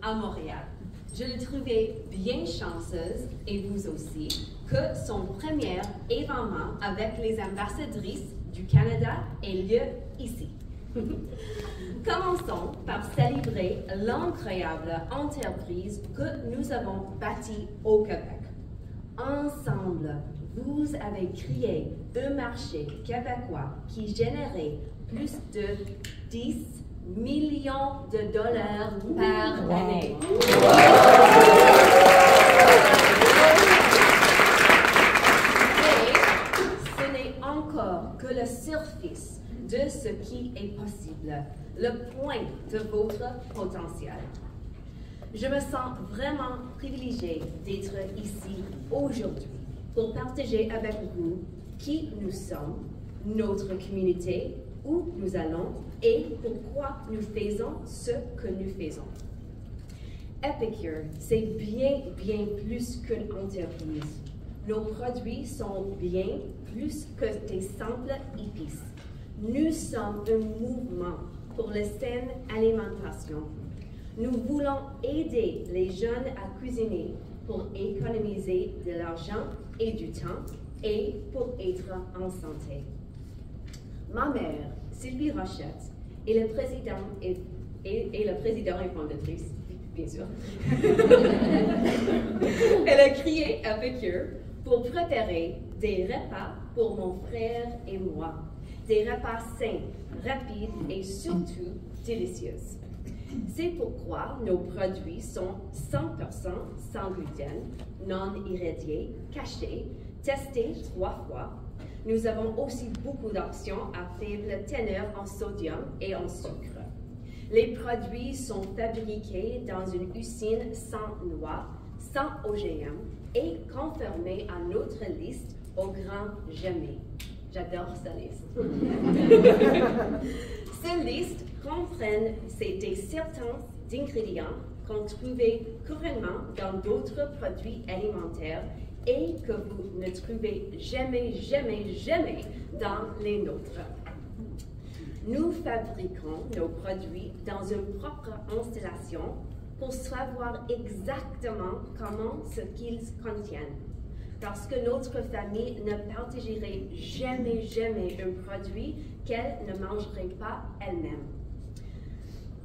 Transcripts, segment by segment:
à Montréal. Je l'ai trouvée bien chanceuse, et vous aussi, que son premier événement avec les ambassadrices du Canada ait lieu ici. Commençons par célébrer l'incroyable entreprise que nous avons bâtie au Québec. Ensemble, vous avez créé un marché québécois qui générait plus de 10 millions de dollars par année. Et ce n'est encore que la surface de ce qui est possible, le point de votre potentiel. Je me sens vraiment privilégiée d'être ici aujourd'hui pour partager avec vous qui nous sommes, notre communauté, où nous allons et pourquoi nous faisons ce que nous faisons. Epicure, c'est bien plus qu'une entreprise. Nos produits sont bien plus que des simples épices. Nous sommes un mouvement pour la saine alimentation. Nous voulons aider les jeunes à cuisiner pour économiser de l'argent et du temps et pour être en santé. Ma mère, Sylvie Rochette, est le président et fondatrice, bien sûr. Elle a créé Epicure pour préparer des repas pour mon frère et moi. Des repas sains, rapides et surtout délicieux. C'est pourquoi nos produits sont 100% sans gluten, non irradiés, cachés, testés 3 fois. Nous avons aussi beaucoup d'options à faible teneur en sodium et en sucre. Les produits sont fabriqués dans une usine sans noix, sans OGM et conformés à notre liste au grand jamais. J'adore cette liste. Cette liste comprend certains ingrédients qu'on trouve couramment dans d'autres produits alimentaires et que vous ne trouvez jamais dans les nôtres. Nous fabriquons nos produits dans une propre installation pour savoir exactement comment ce qu'ils contiennent. Parce que notre famille ne partagerait jamais un produit qu'elle ne mangerait pas elle-même.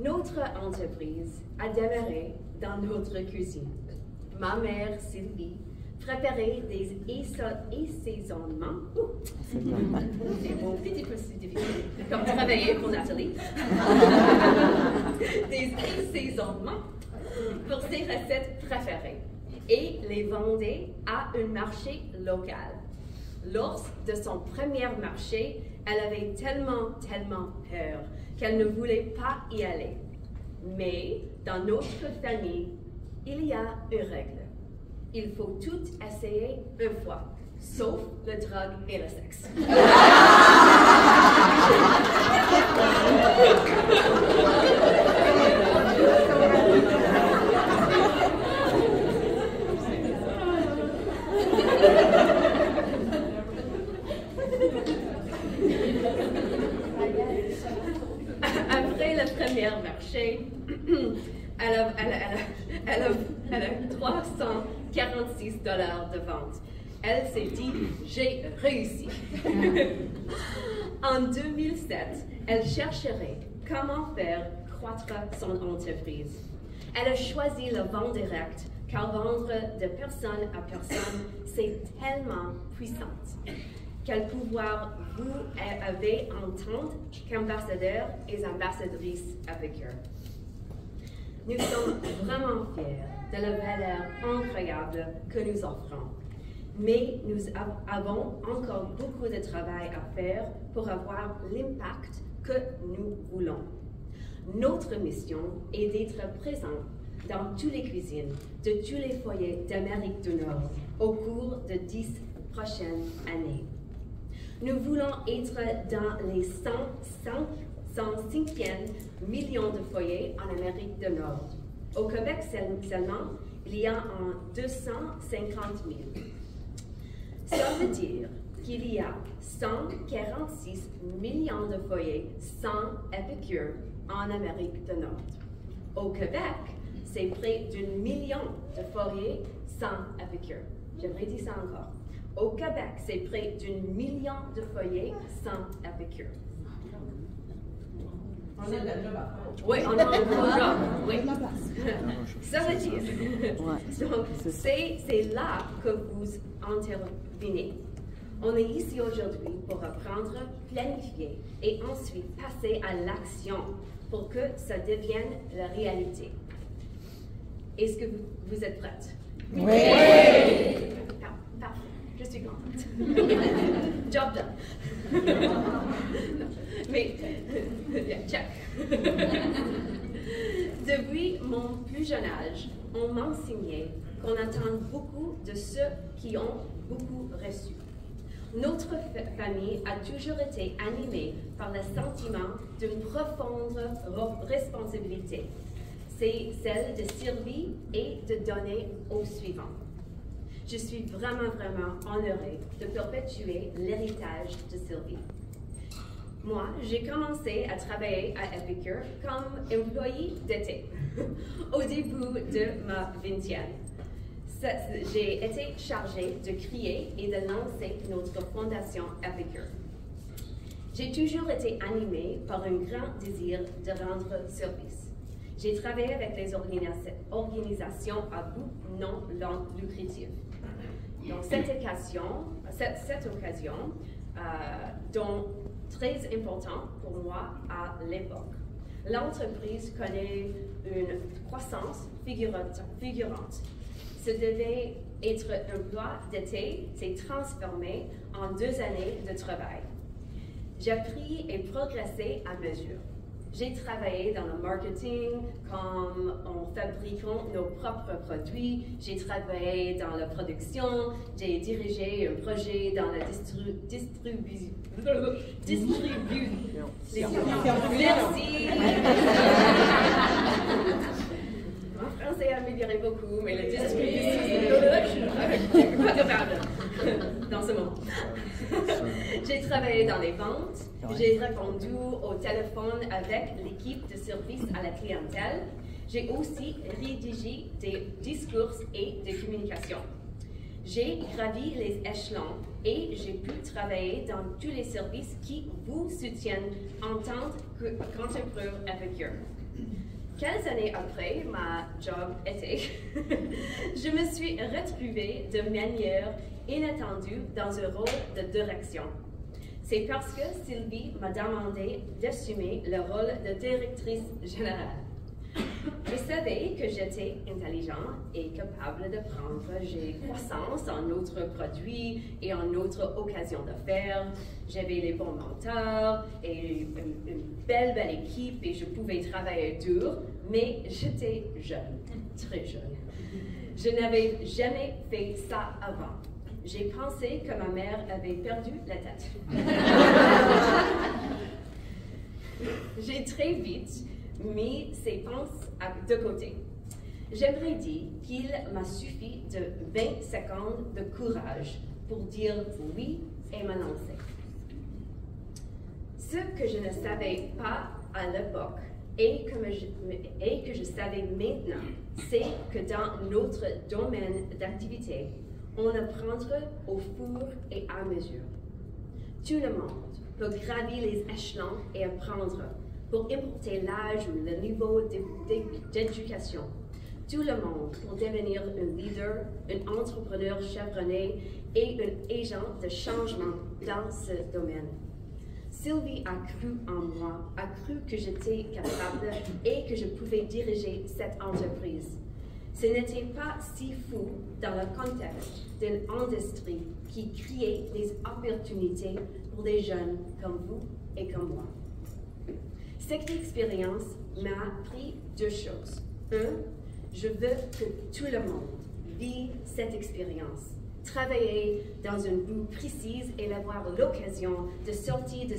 Notre entreprise a démarré dans notre cuisine. Ma mère, Sylvie, préparait des assaisonnements. C'est mon petit peu difficile, comme travailler pour Nathalie. Des assaisonnements pour ses recettes préférées et les vendait à un marché local. Lors de son premier marché, elle avait tellement peur qu'elle ne voulait pas y aller. Mais dans notre famille, il y a une règle. Il faut tout essayer une fois, sauf le drogue et le sexe. Après le premier marché, elle a 346 $ de vente. Elle s'est dit, j'ai réussi. En 2007, elle chercherait comment faire croître son entreprise. Elle a choisi le vente direct, car vendre de personne à personne, c'est tellement puissant. Quel pouvoir vous avez en tant qu'ambassadeurs et ambassadrices Epicure. Nous sommes vraiment fiers de la valeur incroyable que nous offrons. Mais nous avons encore beaucoup de travail à faire pour avoir l'impact que nous voulons. Notre mission est d'être présent dans toutes les cuisines de tous les foyers d'Amérique du Nord au cours de 10 prochaines années. Nous voulons être dans les 105 millions de foyers en Amérique du Nord. Au Québec seulement, il y a 250 000. Ça veut dire qu'il y a 146 millions de foyers sans Epicure en Amérique du Nord. Au Québec, c'est près d'1 million de foyers sans Epicure. J'aimerais dire ça encore. Au Québec, c'est près d'1 million de foyers sans Epicure. On a de la job à faire. Oui, on a un gros job. Oui. Ça veut dire. Donc, c'est là que vous intervenez. On est ici aujourd'hui pour apprendre, planifier et ensuite passer à l'action pour que ça devienne la réalité. Est-ce que vous êtes prête? Oui! Parfait. Je suis contente. Job done. Mais, yeah, check. Depuis mon plus jeune âge, on m'enseignait qu'on attend beaucoup de ceux qui ont beaucoup reçu. Notre famille a toujours été animée par le sentiment d'une profonde responsabilité. C'est celle de servir et de donner aux suivants. Je suis vraiment honorée de perpétuer l'héritage de Sylvie. Moi, j'ai commencé à travailler à Epicure comme employée d'été au début de ma vingtaine. J'ai été chargée de créer et de lancer notre fondation Epicure. J'ai toujours été animée par un grand désir de rendre service. J'ai travaillé avec les organisations à but non lucratif. Donc, cette occasion donc très importante pour moi à l'époque. L'entreprise connaît une croissance figurante. Ce devait être un emploi d'été, s'est transformé en 2 années de travail. J'ai appris et progressé à mesure. J'ai travaillé dans le marketing, comme en fabriquant nos propres produits. J'ai travaillé dans la production. J'ai dirigé un projet dans la distribution. Merci. Mon français a amélioré beaucoup, mais la distribution, pas capable dans ce moment. J'ai travaillé dans les ventes, j'ai répondu au téléphone avec l'équipe de service à la clientèle. J'ai aussi rédigé des discours et des communications. J'ai gravi les échelons et j'ai pu travailler dans tous les services qui vous soutiennent en tant qu'entrepreneur Epicure. Quelques années après ma job été, je me suis retrouvée de manière inattendue dans un rôle de direction. C'est parce que Sylvie m'a demandé d'assumer le rôle de directrice générale. Je savais que j'étais intelligente et capable de prendre croissance en notre produit et en notre occasion d'affaires. J'avais les bons mentors et une belle équipe et je pouvais travailler dur, mais j'étais jeune, très jeune. Je n'avais jamais fait ça avant. J'ai pensé que ma mère avait perdu la tête. J'ai très vite mis ses pensées de côté. J'aimerais dire qu'il m'a suffi de 20 secondes de courage pour dire oui et me lancer. Ce que je ne savais pas à l'époque et que je savais maintenant, c'est que dans notre domaine d'activité, on apprend au fur et à mesure. Tout le monde peut gravir les échelons et apprendre, pour importer l'âge ou le niveau d'éducation. Tout le monde pour devenir un leader, un entrepreneur chevronné et un agent de changement dans ce domaine. Sylvie a cru en moi, a cru que j'étais capable et que je pouvais diriger cette entreprise. Ce n'était pas si fou dans le contexte d'une industrie qui créait des opportunités pour des jeunes comme vous et comme moi. Cette expérience m'a appris 2 choses. 1, je veux que tout le monde vive cette expérience. Travailler dans un but précis et avoir l'occasion de sortir de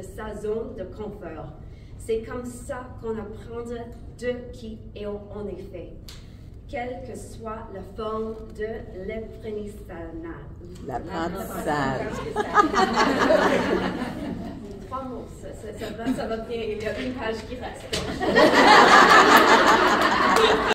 sa zone de confort. C'est comme ça qu'on apprend de qui on est fait, quelle que soit la forme de l'apprentissage. L'apprentissage. 3 mots, ça va bien, il y a une page qui reste.